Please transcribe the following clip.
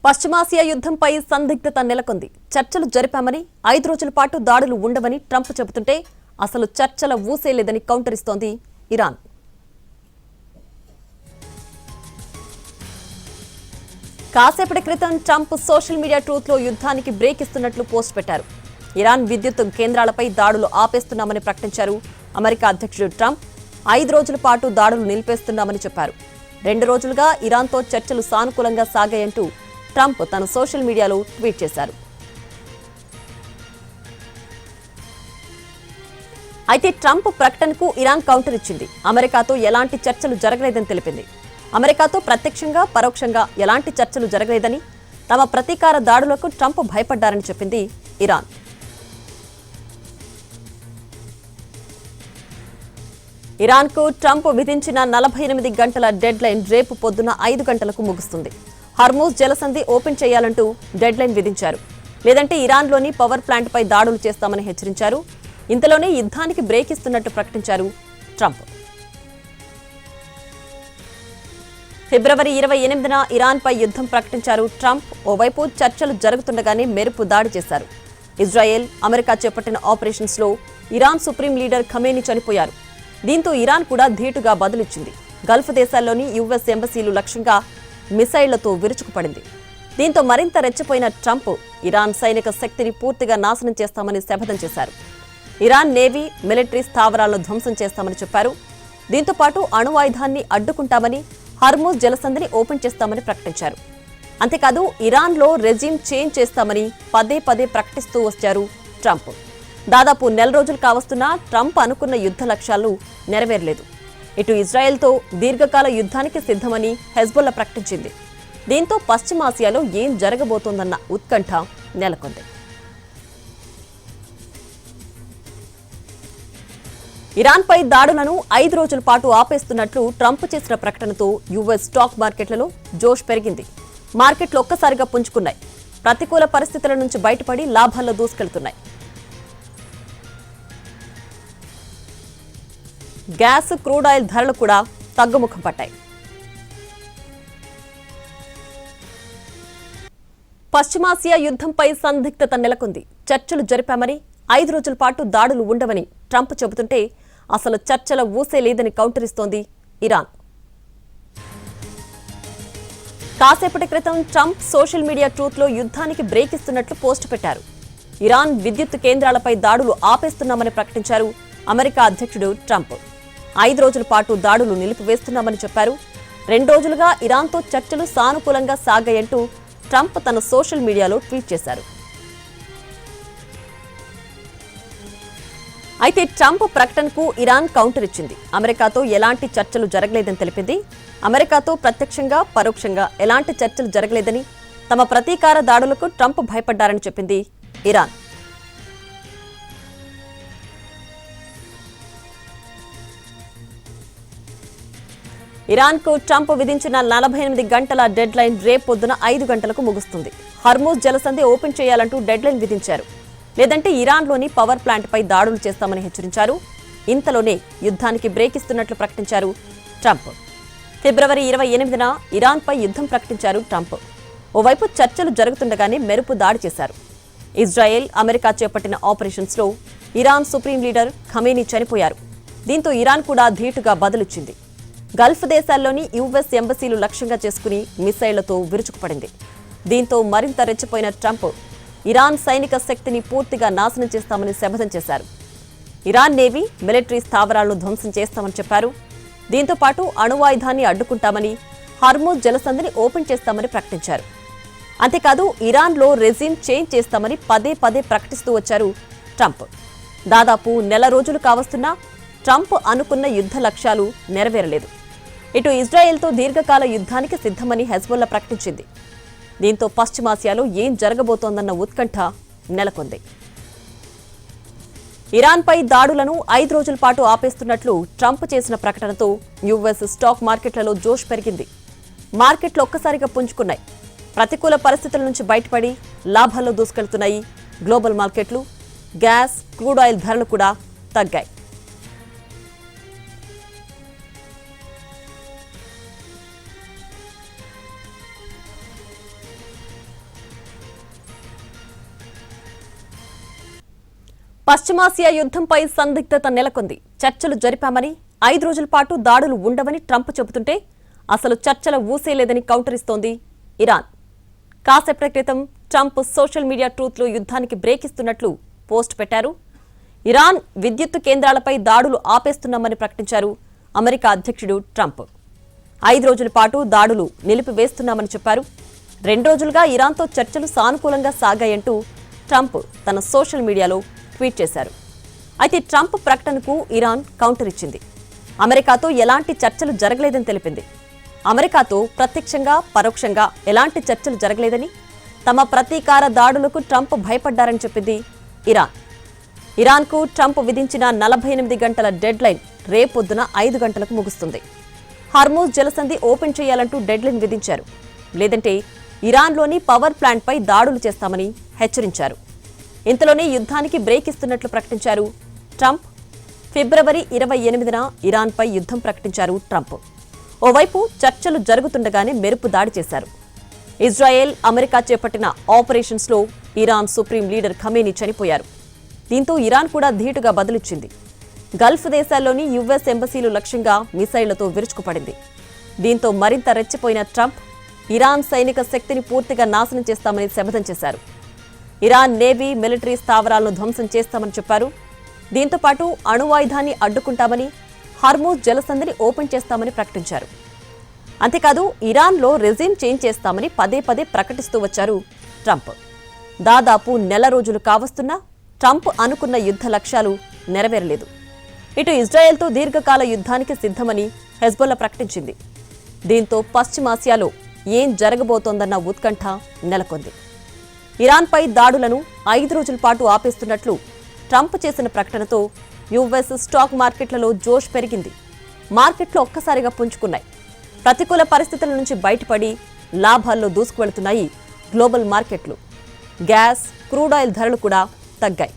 పశ్చిమాసియా యుద్ధంపై సందిగ్ధత నెలకొంది. చర్చలు జరిపామని 5 రోజుల పాటు దాడులు ఉండవని ట్రంప్ చెబుతుంటే అసలు చర్చల ఊసే లేదని కౌంటర్ ఇస్తోంది ఇరాన్. కాసేపటి క్రితం ట్రంప్ సోషల్ మీడియా ట్రూత్ లో యుద్ధానికి బ్రేక్ ఇస్తున్నట్లు పోస్ట్ పెట్టారు. ఇరాన్ విద్యుత్ కేంద్రాలపై దాడులు ఆపేస్తున్నామని ప్రకటించారు. అమెరికా అధ్యక్షుడు ట్రంప్ 5 రోజుల పాటు దాడులు నిలిపేస్తున్నామని చెప్పారు. 2 రోజులుగా ఇరాన్తో చర్చలు సానుకూలంగా సాగాయంటూ ట్రంప్ తన సోషల్ మీడియాలో ట్వీట్ చేశారు. అయితే ట్రంప్ ప్రకటనకు ఇరాన్ కౌంటర్ ఇచ్చింది. అమెరికాతో ఎలాంటి చర్చలు జరగలేదని తెలిపింది. అమెరికాతో ప్రత్యక్షంగా పరోక్షంగా ఎలాంటి చర్చలు జరగలేదని, తమ ప్రతీకార దాడులకు ట్రంప్ భయపడ్డారని చెప్పింది ఇరాన్. ఇరాన్కు ట్రంప్ విధించిన 48 గంటల డెడ్ లైన్ రేపు పొద్దున 5 గంటలకు ముగుస్తుంది. హర్మూజ్ జలసంధి ఓపెన్ చేయాలంటూ డెడ్ లైన్ విధించారు. లేదంటే ఇరాన్లోని పవర్ ప్లాంట్పై దాడులు చేస్తామని హెచ్చరించారు. ఇంతలోనే యుద్ధానికి బ్రేక్ ఇస్తున్నట్టు ప్రకటించారు ట్రంప్. ఫిబ్రవరి 28న ఇరాన్పై యుద్ధం ప్రకటించారు ట్రంప్. ఓవైపు చర్చలు జరుగుతుండగానే మెరుపు దాడి చేశారు. ఇజ్రాయెల్, అమెరికా చేపట్టిన ఆపరేషన్స్లో ఇరాన్ సుప్రీం లీడర్ ఖమేనీ చనిపోయారు. దీంతో ఇరాన్ కూడా ధీటుగా బదులిచ్చింది. గల్ఫ్ దేశాల్లోని యుఎస్ ఎంబసీలు లక్ష్యంగా మిసైళ్లతో విరుచుకుపడింది. దీంతో మరింత రెచ్చిపోయిన ట్రంప్ ఇరాన్ సైనిక శక్తిని పూర్తిగా నాశనం చేస్తామని శపథం చేశారు. ఇరాన్ నేవీ, మిలిటరీ స్థావరాలను ధ్వంసం చేస్తామని చెప్పారు. దీంతో పాటు అణువాయుధాన్ని అడ్డుకుంటామని, హర్మూజ్ జలసంధిని ఓపెన్ చేస్తామని ప్రకటించారు. అంతేకాదు ఇరాన్లో రెజిమ్ చేంజ్ చేస్తామని పదే పదే ప్రకటిస్తూ వచ్చారు ట్రంప్. దాదాపు 1 రోజులు కావస్తున్నా ట్రంప్ అనుకున్న యుద్ధ లక్ష్యాలు నెరవేరలేదు. ఇటు ఇజ్రాయెల్తో దీర్ఘకాల యుద్ధానికి సిద్ధమని హెజ్బొల్లా ప్రకటించింది. దీంతో పశ్చిమాసియాలో ఏం జరగబోతోందన్న ఉత్కంఠ నెలకొంది. ఇరాన్పై దాడులను 5 రోజుల పాటు ఆపేస్తున్నట్లు ట్రంప్ చేసిన ప్రకటనతో యుఎస్ స్టాక్ మార్కెట్లలో జోష్ పెరిగింది. మార్కెట్లు ఒక్కసారిగా పుంజుకున్నాయి. ప్రతికూల పరిస్థితుల నుంచి బయటపడి లాభాల్లో దూసుకెళ్తున్నాయి. గ్యాస్, క్రూడ్ ఆయిల్ ధరలు కూడా తగ్గుముఖం పట్టాయి. పశ్చిమాసియా యుద్ధంపై సందిగ్ధత నెలకొంది. చర్చలు జరిపామని 5 రోజుల పాటు దాడులు ఉండవని ట్రంప్ చెబుతుంటే అసలు చర్చల ఊసే లేదని కౌంటర్ ఇస్తోంది ఇరాన్. కాసేపటి క్రితం ట్రంప్ సోషల్ మీడియా ట్రూత్ లో యుద్ధానికి బ్రేక్ ఇస్తున్నట్లు పోస్ట్ పెట్టారు. ఇరాన్ విద్యుత్ కేంద్రాలపై దాడులు ఆపేస్తున్నామని ప్రకటించారు అమెరికా అధ్యక్షుడు ట్రంప్. 5 రోజుల పాటు దాడులు నిలిపివేస్తున్నామని చెప్పారు. 2 రోజులుగా ఇరాన్తో చర్చలు సానుకూలంగా సాగాయంటూ ట్రంప్ తన సోషల్ మీడియాలో ట్వీట్ చేశారు. అయితే ట్రంప్ ప్రకటనకు ఇరాన్ కౌంటర్ ఇచ్చింది. అమెరికాతో ఎలాంటి చర్చలు జరగలేదని తెలిపింది. అమెరికాతో ప్రత్యక్షంగా పరోక్షంగా ఎలాంటి చర్చలు జరగలేదని, తమ ప్రతీకార దాడులకు ట్రంప్ భయపడ్డారని చెప్పింది ఇరాన్. ఇరాన్కు ట్రంప్ విధించిన 48 గంటల డెడ్ లైన్ రేపు పొద్దున 5 గంటలకు ముగుస్తుంది. హర్మూజ్ జలసంధి ఓపెన్ చేయాలంటూ డెడ్ లైన్ విధించారు. లేదంటే ఇరాన్లోని పవర్ ప్లాంట్పై దాడులు చేస్తామని హెచ్చరించారు. ఇంతలోనే యుద్ధానికి బ్రేక్ ఇస్తున్నట్లు ప్రకటించారు ట్రంప్. ఫిబ్రవరి 28న ఇరాన్పై యుద్ధం ప్రకటించారు ట్రంప్. ఓవైపు చర్చలు జరుగుతుండగానే మెరుపు దాడి చేశారు. ఇజ్రాయెల్, అమెరికా చేపట్టిన ఆపరేషన్స్లో ఇరాన్ సుప్రీం లీడర్ ఖమేనీ చనిపోయారు. దీంతో ఇరాన్ కూడా ధీటుగా బదులిచ్చింది. గల్ఫ్ దేశాల్లోని యుఎస్ ఎంబసీలు లక్ష్యంగా చేసుకుని మిసైళ్లతో విరుచుకుపడింది. దీంతో మరింత రెచ్చిపోయిన ట్రంప్ ఇరాన్ సైనిక శక్తిని పూర్తిగా నాశనం చేస్తామని శపథం చేశారు. ఇరాన్ నేవీ, మిలిటరీ స్థావరాలను ధ్వంసం చేస్తామని చెప్పారు. దీంతో పాటు అణువాయుధాన్ని అడ్డుకుంటామని, హర్మూజ్ జలసంధిని ఓపెన్ చేస్తామని ప్రకటించారు. అంతేకాదు ఇరాన్లో రెజిమ్ చేంజ్ చేస్తామని పదే పదే ప్రకటిస్తూ వచ్చారు ట్రంప్. దాదాపు 1 రోజులు కావస్తున్నా ట్రంప్ అనుకున్న యుద్ధ లక్ష్యాలు నెరవేరలేదు. ఇటు ఇజ్రాయెల్తో దీర్ఘకాల యుద్ధానికి సిద్ధమని హెజ్బొల్లా ప్రకటించింది. దీంతో పశ్చిమాసియాలో ఏం జరగబోతోందన్న ఉత్కంఠ నెలకొంది. ఇరాన్పై దాడులను 5 రోజుల పాటు ఆపేస్తున్నట్లు ట్రంప్ చేసిన ప్రకటనతో యుఎస్ స్టాక్ మార్కెట్లలో జోష్ పెరిగింది. మార్కెట్లు ఒక్కసారిగా పుంజుకున్నాయి. ప్రతికూల పరిస్థితుల నుంచి బయటపడి లాభాల్లో దూసుకెళ్తున్నాయి గ్లోబల్ మార్కెట్లు. గ్యాస్, క్రూడ్ ఆయిల్ ధరలు కూడా తగ్గాయి. పశ్చిమాసియా యుద్ధంపై సందిగ్ధత నెలకొంది. చర్చలు జరిపామని 5 రోజుల పాటు దాడులు ఉండవని ట్రంప్ చెబుతుంటే అసలు చర్చల ఊసేలేదని కౌంటర్ ఇస్తోంది ఇరాన్. కాసేపటి క్రితం ట్రంప్ సోషల్ మీడియా ట్రూత్లో యుద్ధానికి బ్రేక్ ఇస్తున్నట్లు పోస్ట్ పెట్టారు. ఇరాన్ విద్యుత్తు కేంద్రాలపై దాడులు ఆపేస్తున్నామని ప్రకటించారు అమెరికా అధ్యక్షుడు ట్రంప్. 5 రోజుల పాటు దాడులు నిలిపివేస్తున్నామని చెప్పారు. 2 రోజులుగా ఇరాన్తో చర్చలు సానుకూలంగా సాగాయంటూ ట్రంప్ తన సోషల్ మీడియాలో ట్వీట్ చేశారు. అయితే ట్రంప్ ప్రకటనకు ఇరాన్ కౌంటర్ ఇచ్చింది. అమెరికాతో ఎలాంటి చర్చలు జరగలేదని తెలిపింది. అమెరికాతో ప్రత్యక్షంగా పరోక్షంగా ఎలాంటి చర్చలు జరగలేదని, తమ ప్రతీకార దాడులకు ట్రంప్ భయపడ్డారని చెప్పింది ఇరాన్. ఇరాన్కు ట్రంప్ విధించిన 48 గంటల డెడ్ లైన్ రేపొద్దున 5 గంటలకు ముగుస్తుంది. హర్మూజ్ జలసంధి ఓపెన్ చేయాలంటూ డెడ్ లైన్ విధించారు. లేదంటే ఇరాన్లోని పవర్ ప్లాంట్పై దాడులు చేస్తామని హెచ్చరించారు. ఇంతలోనే యుద్ధానికి బ్రేక్ ఇస్తున్నట్లు ప్రకటించారు ట్రంప్. ఫిబ్రవరి 28న ఇరాన్పై యుద్ధం ప్రకటించారు ట్రంప్. ఓవైపు చర్చలు జరుగుతుండగానే మెరుపు దాడి చేశారు. ఇజ్రాయెల్, అమెరికా చేపట్టిన ఆపరేషన్స్లో ఇరాన్ సుప్రీం లీడర్ ఖమేనీ చనిపోయారు. దీంతో ఇరాన్ కూడా ధీటుగా బదులిచ్చింది. గల్ఫ్ దేశాల్లోని యుఎస్ ఎంబసీలు లక్ష్యంగా మిసైళ్లతో విరుచుకుపడింది. దీంతో మరింత రెచ్చిపోయిన ట్రంప్ ఇరాన్ సైనిక శక్తిని పూర్తిగా నాశనం చేస్తామని శపథం చేశారు. ఇరాన్ నేవీ, మిలిటరీ స్థావరాలను ధ్వంసం చేస్తామని చెప్పారు. దీంతో పాటు అణువాయుధాన్ని అడ్డుకుంటామని, హర్మూజ్ జలసంధిని ఓపెన్ చేస్తామని ప్రకటించారు. అంతేకాదు ఇరాన్లో రెజిమ్ చేంజ్ చేస్తామని పదే పదే ప్రకటిస్తూ వచ్చారు ట్రంప్. దాదాపు నెల రోజులు కావస్తున్నా ట్రంప్ అనుకున్న యుద్ధ లక్ష్యాలు నెరవేరలేదు. ఇటు ఇజ్రాయెల్తో దీర్ఘకాల యుద్ధానికి సిద్ధమని హెజ్బొల్లా ప్రకటించింది. దీంతో పశ్చిమాసియాలో ఏం జరగబోతోందన్న ఉత్కంఠ నెలకొంది. ఇరాన్పై దాడులను 5 రోజుల పాటు ఆపేస్తున్నట్లు ట్రంప్ చేసిన ప్రకటనతో యుఎస్ స్టాక్ మార్కెట్లలో జోష్ పెరిగింది. మార్కెట్లు ఒక్కసారిగా పుంజుకున్నాయి. ప్రతికూల పరిస్థితుల నుంచి బయటపడి లాభాల్లో దూసుకువెళ్తున్నాయి గ్లోబల్ మార్కెట్లు. గ్యాస్, క్రూడ్ ఆయిల్ ధరలు కూడా తగ్గాయి.